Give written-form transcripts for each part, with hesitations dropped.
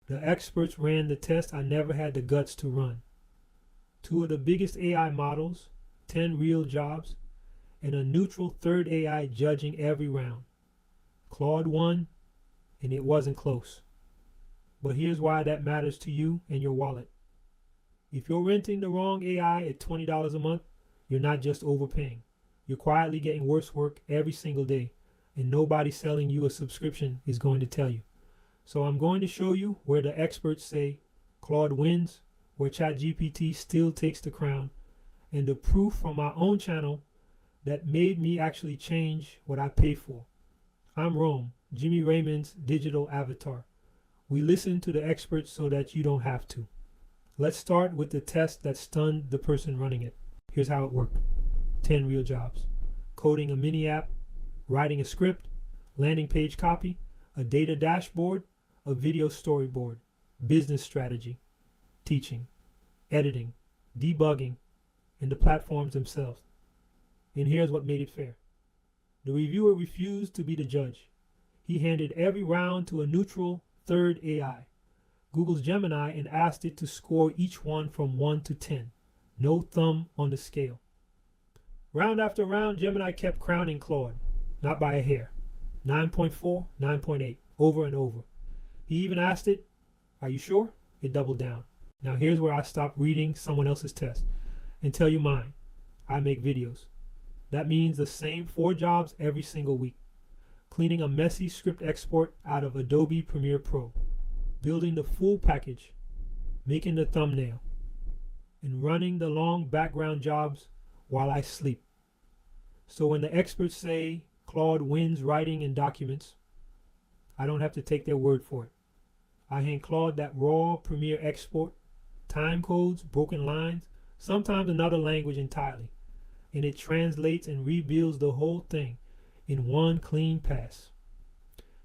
The experts ran the test I never had the guts to run. Two of the biggest AI models, 10 real jobs, and a neutral third AI judging every round. Claude won, and it wasn't close. But here's why that matters to you and your wallet. If you're renting the wrong AI at $20 a month, you're not just overpaying. You're quietly getting worse work every single day, and nobody selling you a subscription is going to tell you. So I'm going to show you where the experts say Claude wins, where ChatGPT still takes the crown, and the proof from my own channel that made me actually change what I pay for. I'm Rome, Jimmy Raymond's digital avatar. We listen to the experts so that you don't have to. Let's start with the test that stunned the person running it. Here's how it worked. 10 real jobs. Coding a mini app, writing a script, landing page copy, a data dashboard, a video storyboard, business strategy, teaching, editing, debugging, and the platforms themselves. And here's what made it fair. The reviewer refused to be the judge. He handed every round to a neutral third AI, Google's Gemini, and asked it to score each one from 1 to 10. No thumb on the scale. Round after round, Gemini kept crowning Claude, not by a hair. 9.4, 9.8, over and over. He even asked it, "Are you sure?" It doubled down. Now here's where I stop reading someone else's test and tell you mine. I make videos. That means the same 4 jobs every single week. Cleaning a messy script export out of Adobe Premiere Pro, building the full package, making the thumbnail, and running the long background jobs while I sleep. So when the experts say Claude wins writing and documents, I don't have to take their word for it. I hand Claude that raw Premiere export, time codes, broken lines, sometimes another language entirely, and it translates and rebuilds the whole thing in one clean pass.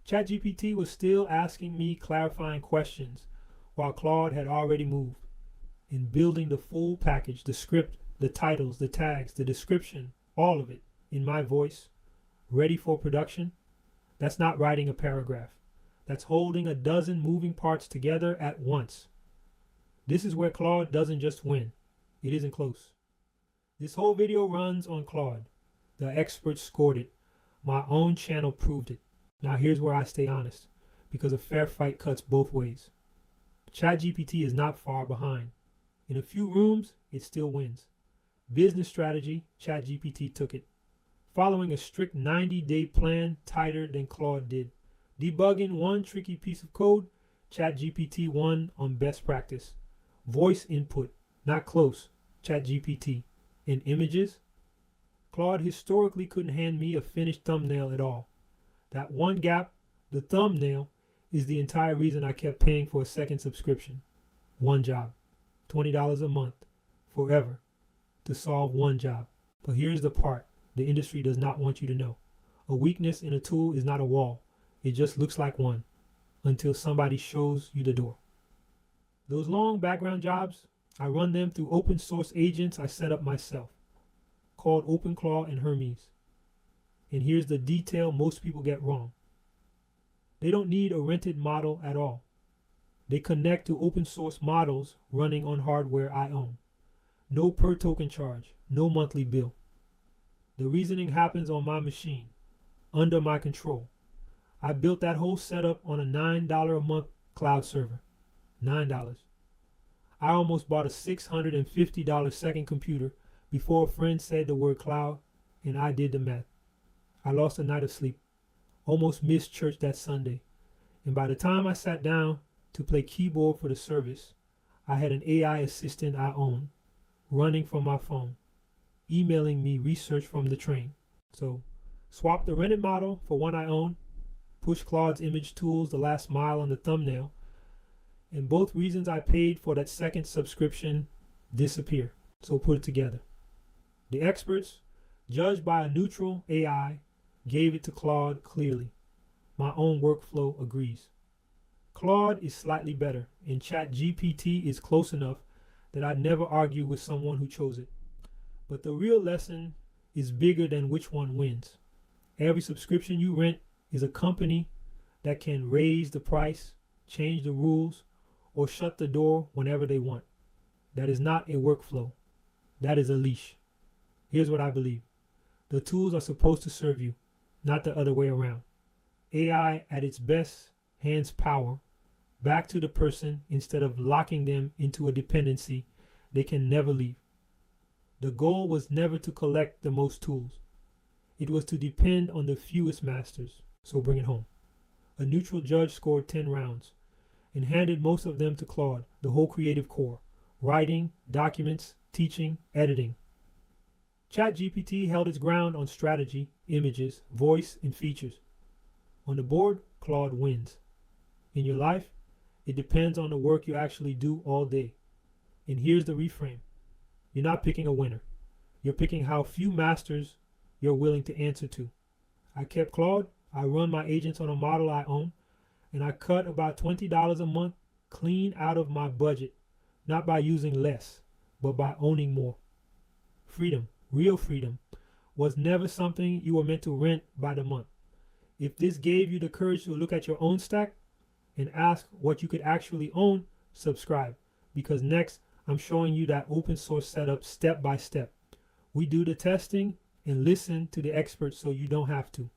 ChatGPT was still asking me clarifying questions while Claude had already moved in building the full package, the script, the titles, the tags, the description, all of it in my voice, ready for production. That's not writing a paragraph. That's holding a dozen moving parts together at once. This is where Claude doesn't just win. It isn't close. This whole video runs on Claude. The experts scored it. My own channel proved it. Now here's where I stay honest, because a fair fight cuts both ways. ChatGPT is not far behind. In a few rooms, it still wins. Business strategy, ChatGPT took it. Following a strict 90-day plan, tighter than Claude did. Debugging one tricky piece of code, ChatGPT won on best practice. Voice input, not close, ChatGPT. In images, Claude historically couldn't hand me a finished thumbnail at all. That one gap, the thumbnail, is the entire reason I kept paying for a second subscription. One job, $20 a month, forever, to solve one job. But here's the part the industry does not want you to know. A weakness in a tool is not a wall. It just looks like one until somebody shows you the door. Those long background jobs, I run them through open source agents I set up myself, called OpenClaw and Hermes. And here's the detail most people get wrong. They don't need a rented model at all. They connect to open source models running on hardware I own. No per token charge, no monthly bill. The reasoning happens on my machine, under my control. I built that whole setup on a $9 a month cloud server. $9. I almost bought a $650 second computer before a friend said the word cloud, and I did the math. I lost a night of sleep, almost missed church that Sunday, and by the time I sat down to play keyboard for the service, I had an AI assistant I own running from my phone, emailing me research from the train. So, swap the rented model for one I own, push Claude's image tools the last mile on the thumbnail, and both reasons I paid for that second subscription disappear. So put it together. The experts, judged by a neutral AI, gave it to Claude clearly. My own workflow agrees. Claude is slightly better, and ChatGPT is close enough that I'd never argue with someone who chose it. But the real lesson is bigger than which one wins. Every subscription you rent is a company that can raise the price, change the rules, or shut the door whenever they want. That is not a workflow. That is a leash. Here's what I believe. The tools are supposed to serve you, not the other way around. AI at its best hands power back to the person instead of locking them into a dependency they can never leave. The goal was never to collect the most tools. It was to depend on the fewest masters. So bring it home. A neutral judge scored 10 rounds and handed most of them to Claude, the whole creative core: writing, documents, teaching, editing. ChatGPT held its ground on strategy, images, voice, and features. On the board, Claude wins. In your life, it depends on the work you actually do all day. And here's the reframe. You're not picking a winner. You're picking how few masters you're willing to answer to. I kept Claude. I run my agents on a model I own, and I cut about $20 a month clean out of my budget, not by using less, but by owning more. Freedom, real freedom, was never something you were meant to rent by the month. If this gave you the courage to look at your own stack and ask what you could actually own, subscribe, because next I'm showing you that open source setup step by step. We do the testing and listen to the experts so you don't have to.